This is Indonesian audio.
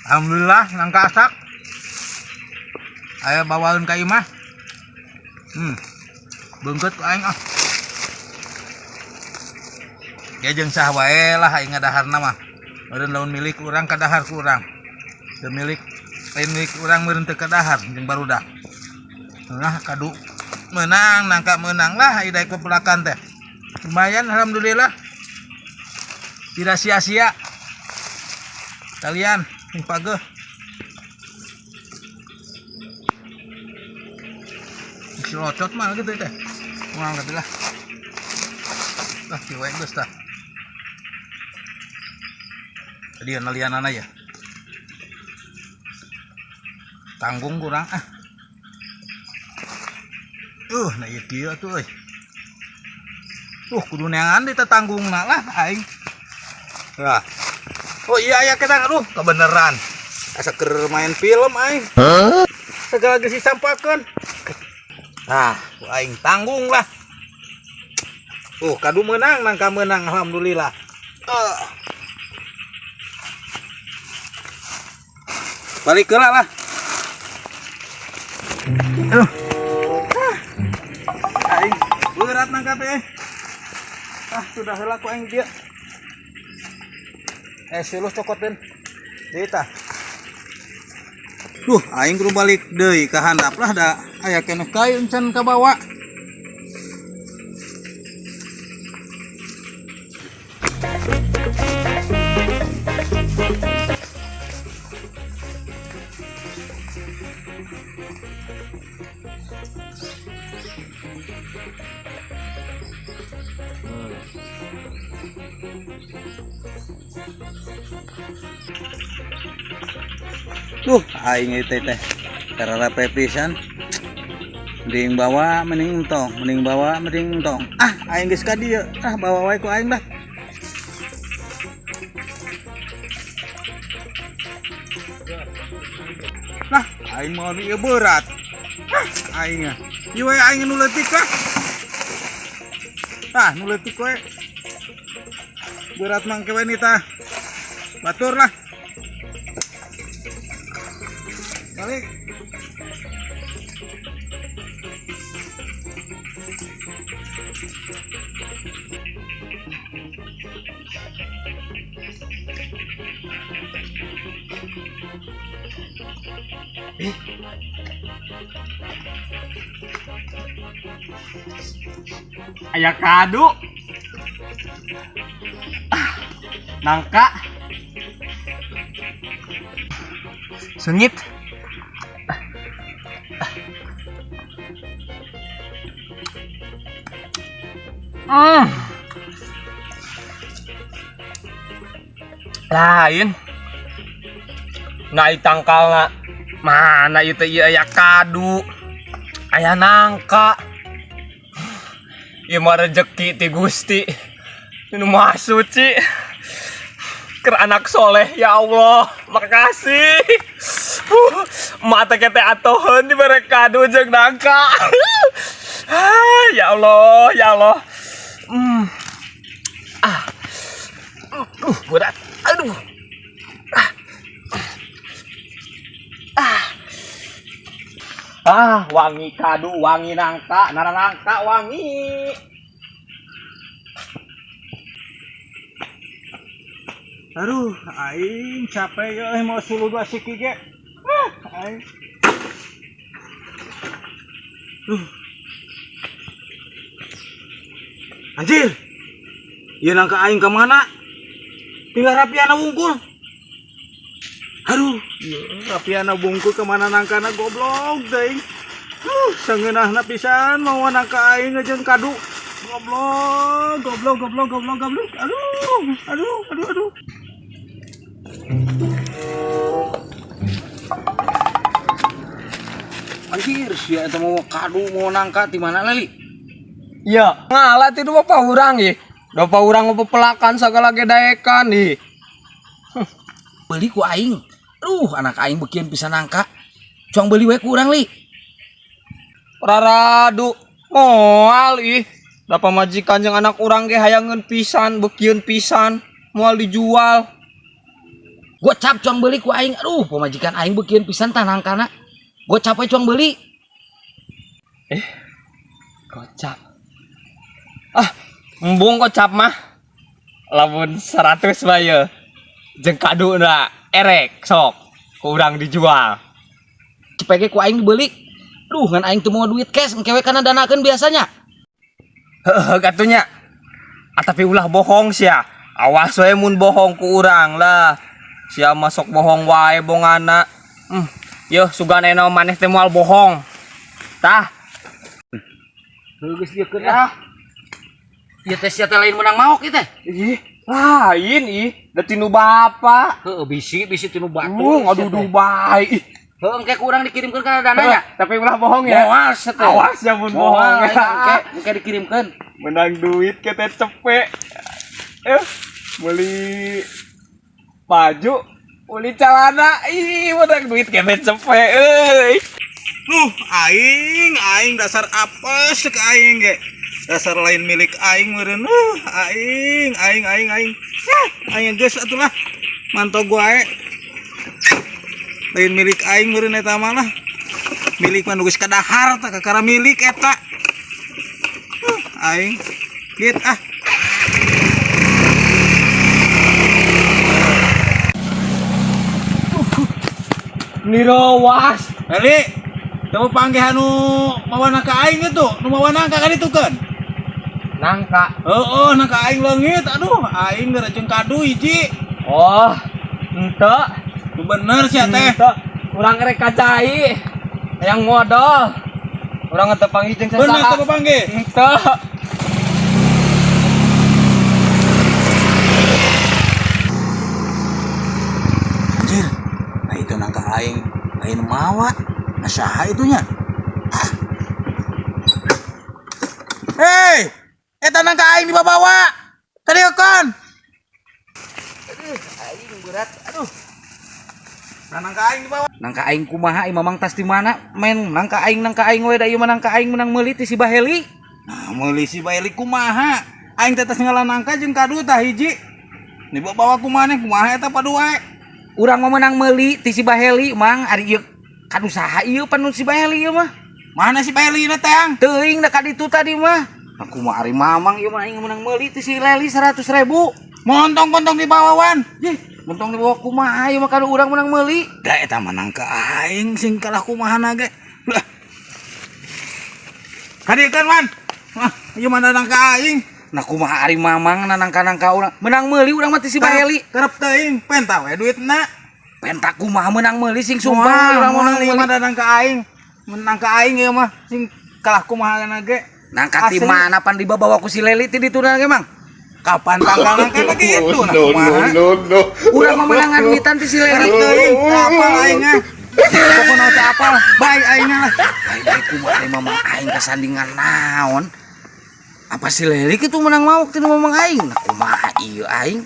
Alhamdulillah nangka asak. Aya bawakeun ka imah. Beungkeut ku aing ah. Ya jeung sah wae lah aing ngadaharna mah. Meureun lamun milik urang kadahar ku urang. Teu milik lain milik urang meureun teu kadahar jeung barudak. Nah kadu menang nangka menang lah aya daek pepelakan teh. Lumayan alhamdulillah. Tidak sia-sia. Kalian sing pageuh. Si locot mah gitu teh. Moal gitu lah. Tah kieu geus tah. Tadi lianana ya. Tanggung kurang ah. Nah ieu kieu atuh euy. Kudu neangan di tetanggungna lah aing. Nah. Oh iya aya ketang aduh kebeneran. Asa keur main film aing. Segala geus disampakeun. Nah, aing tanggung lah. Kadu menang nangka menang alhamdulillah. Balik heula lah. Aing berat nangka teh. Sudah heula ku aing dia. Silus cokotin deui tah. Aing kudu balik deui ka handap lah da aya keneh kayu encan ka bawa. Aing teh karara pepisan. Mending bawa mending entong, mending bawa mending entong. Aing geus ka dieu. Bawa wae ku aing dah. Nah, aing mau ieu berat. Aing nya. Ieu we aing nu leutik lah. Nu leutik we. Berat mangke we ni tah. Batur lah. Balik. Aya kadu. Nangka. Sengit. Lain ngai tangkal mana itu ieu aya kadu aya nangka ieu mah rezeki ti Gusti nu Maha Suci keur anak soleh ya Allah makasih mata kete atoheun dibere kadu jeung nangka ya Allah ya Allah berat aduh wangi kadu wangi nangka nara nangka wangi Aduh aing capek ya mau suluh dua siki ge. Aing anjir ieu nangka aing ka mana? Tinggal rapiana wungkul. Aduh, rapiana wungkul kemana nangkana goblok deui. Sangeunahna pisan mau nangka aing jeung kadu. Goblok. Aduh. Anjir, sia eta mau kadu mau nangka di mana lali? Ya, ngalah ti bapak urang ieu. Bapak urang pepelakan sagala gedaekan ih. Beli ku aing. Anak aing beukian pisan nangka. Cuang beli we ku urang li. Raradu moal ih. Da pamajikan jeung anak urang ge hayangeun pisan, beukian pisan, moal dijual. Gocap cuang beli ku aing. Aduh, pemajikan aing beukeun pisan tanangkana. Gocap we cuang beli. Gocap. Embung gocap mah. Lamun 100 bae. Jeung kaduna erek sok. Ku urang dijual. Cepege ku aing dibeli. Duh, ngan aing teu mau duit cash, engke we kana danakeun biasanya. Heuh gatunya. Tapi ulah bohong sia. Awas we mun bohong ku urang lah. Sia masuk bohong wae bongana. Yo suganena maneh teh moal bohong. Tah. Geus dieu keun lah. Ieu teh sia teh lain menang maok ieu teh. Ih, lain da tinu bapa. Heueuh bisi tinu batu. Ngaduduh bae. Heueuh engke ku urang dikirimkeun kana dananya. Tapi ulah bohong ya. Moal teh. Awas ya mun bohong. Engke dikirimkeun. Menang duit kita cepet. Beli baju, beli celana, menang duit kita cepet. Aing dasar apes ke aing ge. Dasar lain milik aing meureun. Aing. Aing geus atuh lah. Mantog wae. Lain milik aing meureun eta mah lah. Milik mah nu geus kadahar tah kakara milik eta. Aing lihat Nirawas. Eli coba panggil anu mawana ka aing itu nu mawana ka kali tukeun Nangka. Nangka aing leungit. Aduh aing geura jeung kadu hiji. Oh, ente. Nu bener sia teh. Urang rek kacai. Yang modal. Urang teu panggil jeung sasaha. Bener teh panggil. Ente. Anjir. Nah itu nangka aing lain mawa. Nah saha itunya? Hei, eta nangka aing dibawa. Kadeukeun. Aing berat. Aduh. Nah, nangka aing dibawa. Nangka aing kumaha ieu mamang tas di mana? Men, nangka aing we da ieu mah nangka aing menang meuli ti si Baheli. Nah, meuli si Baeli kumaha? Aing teh tos ngalah nangka jeung kadu tah hiji. Dibawa ku maneh kumaha eta padu wae. Urang mah menang meuli ti si Baheli, Mang. Ari ieu kadu saha ieu panu si Baheli ieu mah? Mana si Baeli na teh? Teuing da kaditu tadi mah. Aku mah ari mamang ieu mah aing menang meuli ti si Leli 100.000. Montong-montong dibawawan. Mentong dibawa kumaha ieu mah kadu urang menang meuli. Da eta mah nangka aing sing kalah kumahana ge. Kadiekeun man. Ieu mah nangka aing. Nah kumaha ari mamang nangka urang menang meuli urang mah ti si Baheli. Kerep teuing penta we duitna. Penta kumaha menang meuli sing Sumpah sumpah urang menang ieu meuli. mah nangka aing. Nangka aing ieu mah sing kalah kumahana ge. Nangka ti mana pan dibawa ku si Leli ti dituna ge Mang? Kapan tanggal nangka lagi itu nah kumaha. Urang mah menangan duitan ti si Kerep Leli. teuing apal aing ah. Pokona teh apal. Bae aing lah. Ai kumaha ari mamang aing kasandingan naon? Apa si Leli kitu menang mawak ti mamang aing? Nah kumaha ieu aing?